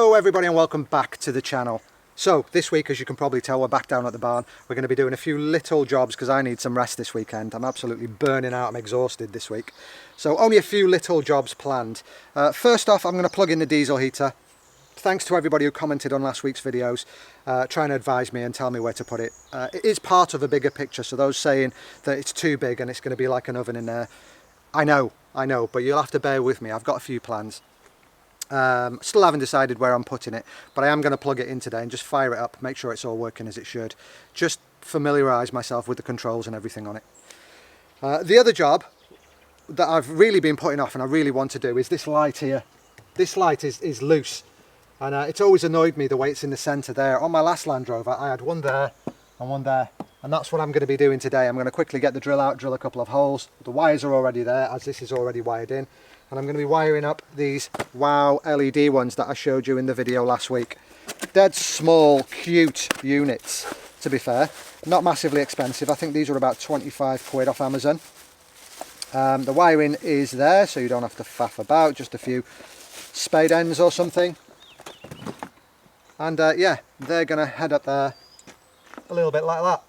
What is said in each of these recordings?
Hello everybody and welcome back to the channel. So this week, as you can probably tell, we're back down at the barn. We're going to be doing a few little jobs because I need some rest this weekend. I'm absolutely burning out, I'm exhausted this week. So only a few little jobs planned. First off, I'm going to plug in the diesel heater. Thanks to everybody who commented on last week's videos, trying to advise me and tell me where to put it. It is part of a bigger picture, so those saying that it's too big and it's going to be like an oven in there, I know, but you'll have to bear with me. I've got a few plans. Still haven't decided where I'm putting it, but I am going to plug it in today and just fire it up, make sure it's all working as it should. Just familiarise myself with the controls and everything on it. The other job that I've really been putting off and I really want to do is this light here. This light is loose, and it's always annoyed me the way it's in the centre there. On my last Land Rover I had one there and one there, and that's what I'm going to be doing today. I'm going to quickly get the drill out, drill a couple of holes. The wires are already there, as this is already wired in. And I'm going to be wiring up these WOW LED ones that I showed you in the video last week. Dead small, cute units, to be fair. Not massively expensive. I think these are about 25 quid off Amazon. The wiring is there, so you don't have to faff about. Just a few spade ends or something. And yeah, they're going to head up there a little bit like that.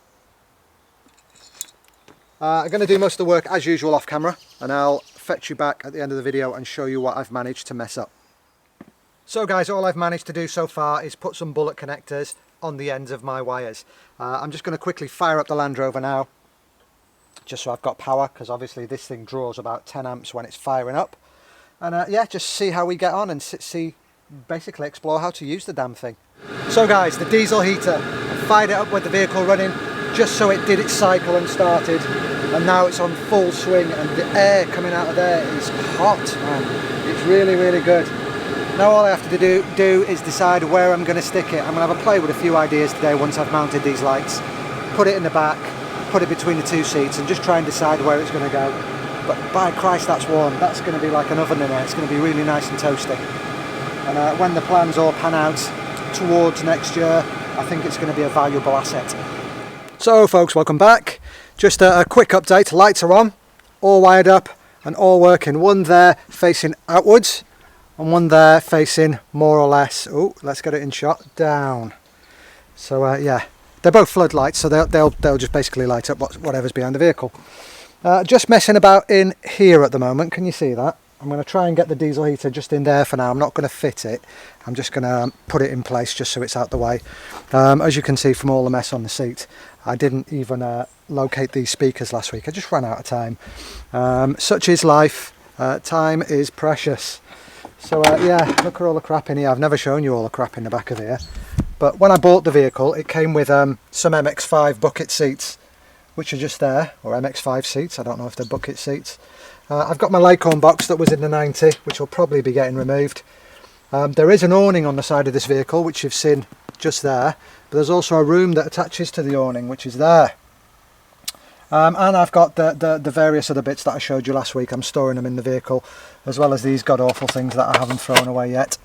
I'm going to do most of the work as usual off camera, and I'll fetch you back at the end of the video and show you what I've managed to mess up. So guys, all I've managed to do so far is put some bullet connectors on the ends of my wires. I'm just going to quickly fire up the Land Rover now, just so I've got power, because obviously this thing draws about 10 amps when it's firing up. And yeah, just see how we get on and basically explore how to use the damn thing. So guys, the diesel heater, I fired it up with the vehicle running, just so it did its cycle and started. And now it's on full swing, and the air coming out of there is hot, man. It's really, really good. Now all I have to do is decide where I'm going to stick it. I'm going to have a play with a few ideas today once I've mounted these lights. Put it in the back, put it between the two seats, and just try and decide where it's going to go. But by Christ, that's warm. That's going to be like an oven in there. It's going to be really nice and toasty. And when the plans all pan out towards next year, I think it's going to be a valuable asset. So folks, welcome back. Just a quick update. Lights are on, all wired up and all working. One there facing outwards and one there facing more or less, oh, let's get it in shot, down. So yeah, they're both floodlights, so they'll just basically light up whatever's behind the vehicle. Just messing about in here at the moment. Can you see that? I'm going to try and get the diesel heater just in there for now. I'm not going to fit it. I'm just going to put it in place just so it's out the way. As you can see from all the mess on the seat, I didn't even locate these speakers last week. I just ran out of time. Such is life. Time is precious. So yeah, look at all the crap in here. I've never shown you all the crap in the back of here. But when I bought the vehicle, it came with some MX5 bucket seats, which are just there, or MX5 seats. I don't know if they're bucket seats. I've got my Lycone box that was in the 90, which will probably be getting removed. There is an awning on the side of this vehicle, which you've seen just there, but there's also a room that attaches to the awning, which is there. And I've got the various other bits that I showed you last week. I'm storing them in the vehicle, as well as these god-awful things that I haven't thrown away yet.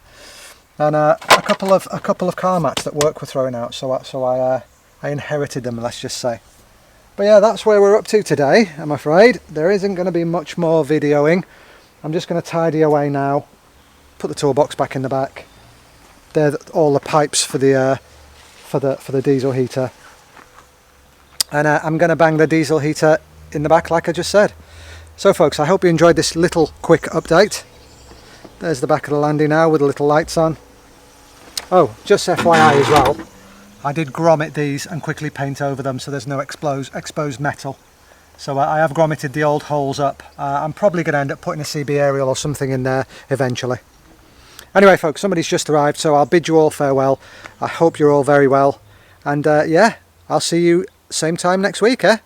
And a couple of car mats that work were throwing out, so I inherited them, let's just say. But yeah, that's where we're up to today, I'm afraid. There isn't going to be much more videoing. I'm just going to tidy away now, put the toolbox back in the back. They're all the pipes for the diesel heater. And I'm going to bang the diesel heater in the back like I just said. So folks, I hope you enjoyed this little quick update. There's the back of the Landy now with the little lights on. Oh, just FYI as well, I did grommet these and quickly paint over them so there's no exposed metal. So I have grommeted the old holes up. I'm probably going to end up putting a CB aerial or something in there eventually. Anyway folks, somebody's just arrived, so I'll bid you all farewell. I hope you're all very well. And yeah, I'll see you same time next week, eh?